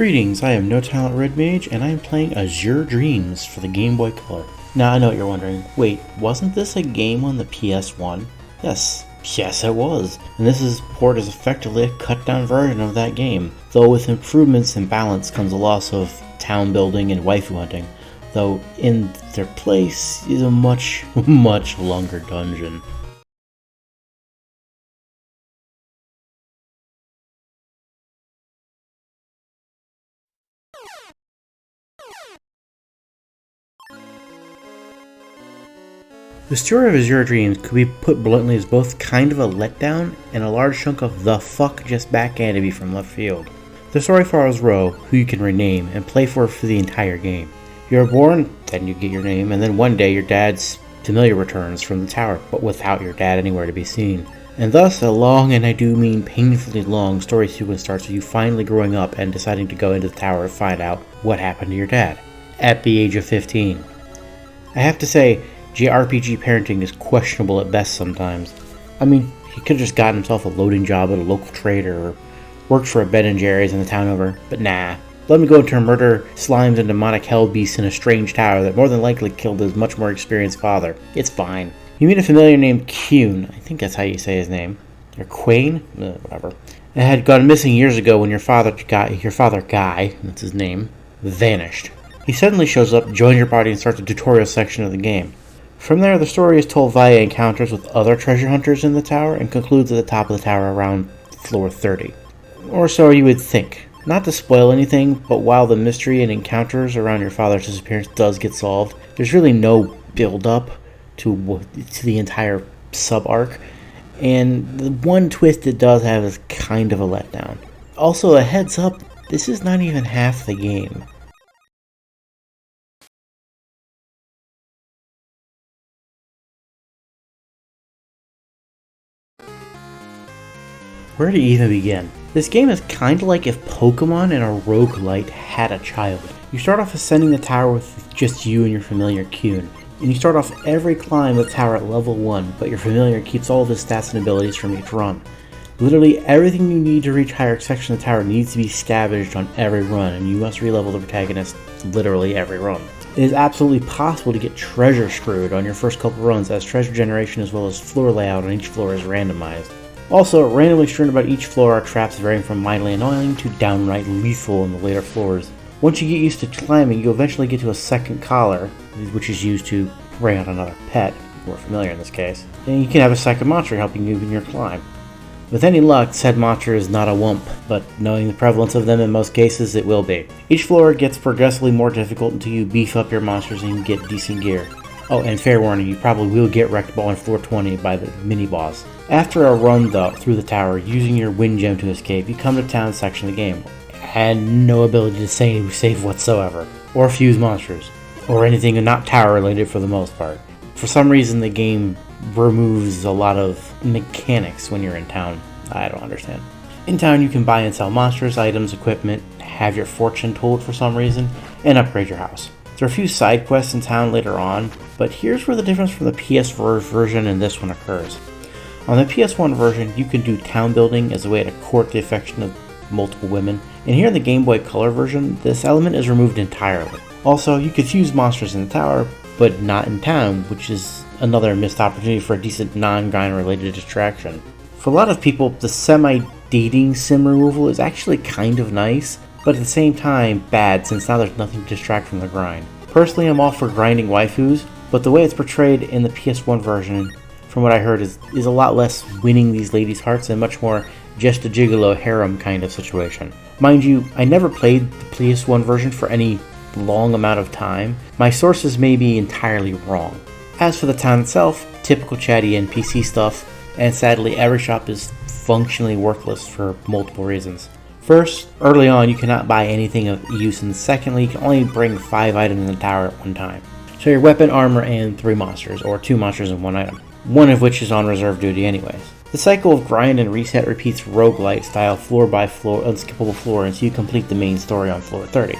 Greetings, I am No Talent Red Mage, and I am playing Azure Dreams for the Game Boy Color. Now I know what you're wondering, wait, wasn't this a game on the PS1? Yes it was, and this port is effectively a cut-down version of that game, though with improvements in balance comes a loss of town building and waifu hunting, though in their place is a much longer dungeon. The story of Azure Dreams could be put bluntly as both kind of a letdown and a large chunk of the fuck just backhanded me from left field. The story follows Ro, who you can rename and play for the entire game. You are born, then you get your name, and then one day your dad's familiar returns from the tower, but without your dad anywhere to be seen. And thus a long, and I do mean painfully long, story sequence starts with you finally growing up and deciding to go into the tower to find out what happened to your dad, at the age of 15. I have to say, JRPG parenting is questionable at best sometimes. I mean, he could have just gotten himself a loading job at a local trader or worked for a Ben & Jerry's in the town over, but nah. Let me go and turn murder, slimes, and demonic hell beasts in a strange tower that more than likely killed his much more experienced father. It's fine. You meet a familiar named Kuhn, I think that's how you say his name, or Quain? Whatever. It had gone missing years ago when your father Guy, that's his name, vanished. He suddenly shows up, joins your party, and starts the tutorial section of the game. From there, the story is told via encounters with other treasure hunters in the tower and concludes at the top of the tower around floor 30. Or so you would think. Not to spoil anything, but while the mystery and encounters around your father's disappearance does get solved, there's really no build-up to the entire sub-arc, and the one twist it does have is kind of a letdown. Also, a heads up, this is not even half the game. Where to even begin? This game is kinda like if Pokemon and a roguelite had a child. You start off ascending the tower with just you and your familiar Kuhn, and you start off every climb of the tower at level 1, but your familiar keeps all of his stats and abilities from each run. Literally everything you need to reach higher sections of the tower needs to be scavenged on every run, and you must re-level the protagonist literally every run. It is absolutely possible to get treasure screwed on your first couple runs, as treasure generation as well as floor layout on each floor is randomized. Also, randomly strewn about each floor are traps varying from mildly annoying to downright lethal in the later floors. Once you get used to climbing, you eventually get to a second collar, which is used to bring out another pet, more familiar in this case, and you can have a second monster helping you in your climb. With any luck, said monster is not a wump, but knowing the prevalence of them in most cases, it will be. Each floor gets progressively more difficult until you beef up your monsters and get decent gear. Oh, and fair warning, you probably will get wrecked on floor 20 by the mini-boss. After a run through the tower, using your wind gem to escape, you come to town section of the game. And no ability to save whatsoever, or fuse monsters, or anything not tower related for the most part. For some reason the game removes a lot of mechanics when you're in town. I don't understand. In town you can buy and sell monsters, items, equipment, have your fortune told for some reason, and upgrade your house. There are a few side quests in town later on, but here's where the difference from the PS4 version and this one occurs. On the PS1 version, you can do town building as a way to court the affection of multiple women, and here in the Game Boy Color version, this element is removed entirely. Also, you could fuse monsters in the tower, but not in town, which is another missed opportunity for a decent non-grind related distraction. For a lot of people, the semi-dating sim removal is actually kind of nice, but at the same time bad since now there's nothing to distract from the grind. Personally, I'm all for grinding waifus, but the way it's portrayed in the PS1 version, from what I heard, is a lot less winning these ladies' hearts and much more just a gigolo harem kind of situation. Mind you, I never played the PS1 version for any long amount of time. My sources may be entirely wrong. As for the town itself, typical chatty NPC stuff, and sadly every shop is functionally worthless for multiple reasons. First, early on you cannot buy anything of use, and secondly you can only bring 5 items in the tower at one time. So your weapon, armor, and 3 monsters, or 2 monsters and 1 item. One of which is on reserve duty anyways. The cycle of grind and reset repeats roguelite style floor by floor, unskippable floor until you complete the main story on floor 30.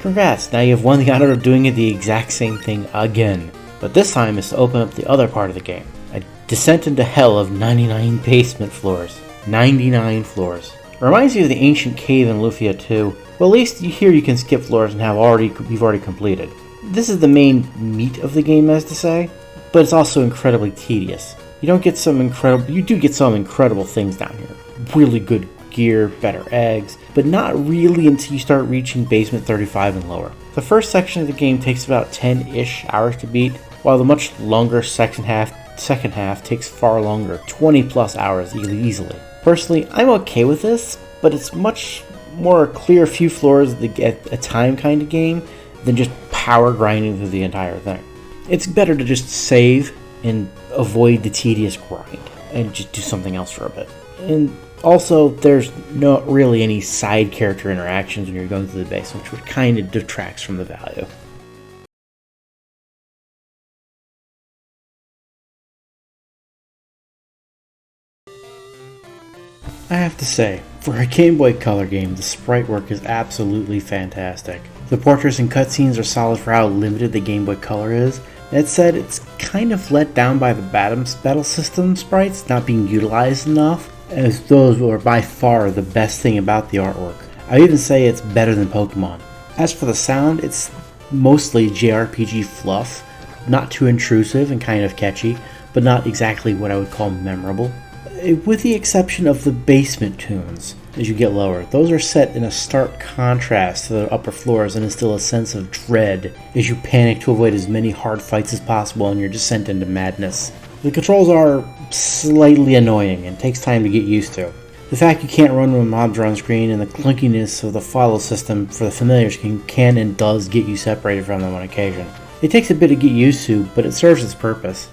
Congrats, now you have won the honor of doing the exact same thing again. But this time is to open up the other part of the game. A descent into hell of 99 basement floors. 99 floors. It reminds you of the ancient cave in Lufia 2, but at least here you can skip floors and you've already completed. This is the main meat of the game, as to say, but it's also incredibly tedious. You do get some incredible things down here. Really good gear, better eggs, but not really until you start reaching basement 35 and lower. The first section of the game takes about 10-ish hours to beat, while the much longer second half takes far longer, 20 plus hours easily. Personally, I'm okay with this, but it's much more clear few floors at a time kind of game than just power grinding through the entire thing. It's better to just save and avoid the tedious grind and just do something else for a bit. And also, there's not really any side character interactions when you're going through the base, which kind of detracts from the value. I have to say, for a Game Boy Color game, the sprite work is absolutely fantastic. The portraits and cutscenes are solid for how limited the Game Boy Color is. That said, it's kind of let down by the battle system sprites not being utilized enough, as those were by far the best thing about the artwork. I would even say it's better than Pokemon. As for the sound, it's mostly JRPG fluff, not too intrusive and kind of catchy, but not exactly what I would call memorable. With the exception of the basement tunes, as you get lower, those are set in a stark contrast to the upper floors and instill a sense of dread as you panic to avoid as many hard fights as possible on your descent into madness. The controls are slightly annoying and takes time to get used to. The fact you can't run when mobs are on screen and the clunkiness of the follow system for the familiars can and does get you separated from them on occasion. It takes a bit to get used to, but it serves its purpose.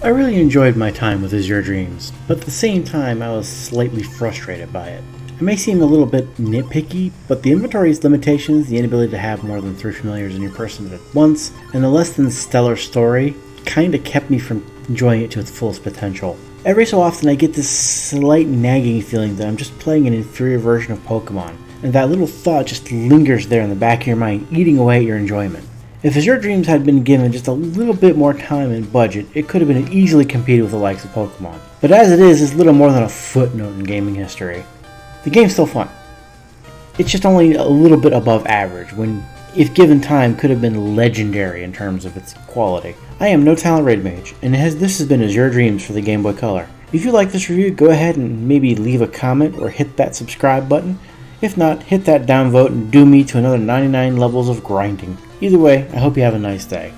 I really enjoyed my time with Azure Dreams, but at the same time I was slightly frustrated by it. I may seem a little bit nitpicky, but the inventory's limitations, the inability to have more than 3 familiars in your person at once, and the less than stellar story kinda kept me from enjoying it to its fullest potential. Every so often I get this slight nagging feeling that I'm just playing an inferior version of Pokemon, and that little thought just lingers there in the back of your mind, eating away at your enjoyment. If Azure Dreams had been given just a little bit more time and budget, it could have been easily competed with the likes of Pokemon. But as it is, it's little more than a footnote in gaming history. The game's still fun. It's just only a little bit above average, when, if given time, could have been legendary in terms of its quality. I am No Talent Raid Mage, and this has been Azure Dreams for the Game Boy Color. If you like this review, go ahead and maybe leave a comment or hit that subscribe button. If not, hit that downvote and do me to another 99 levels of grinding. Either way, I hope you have a nice day.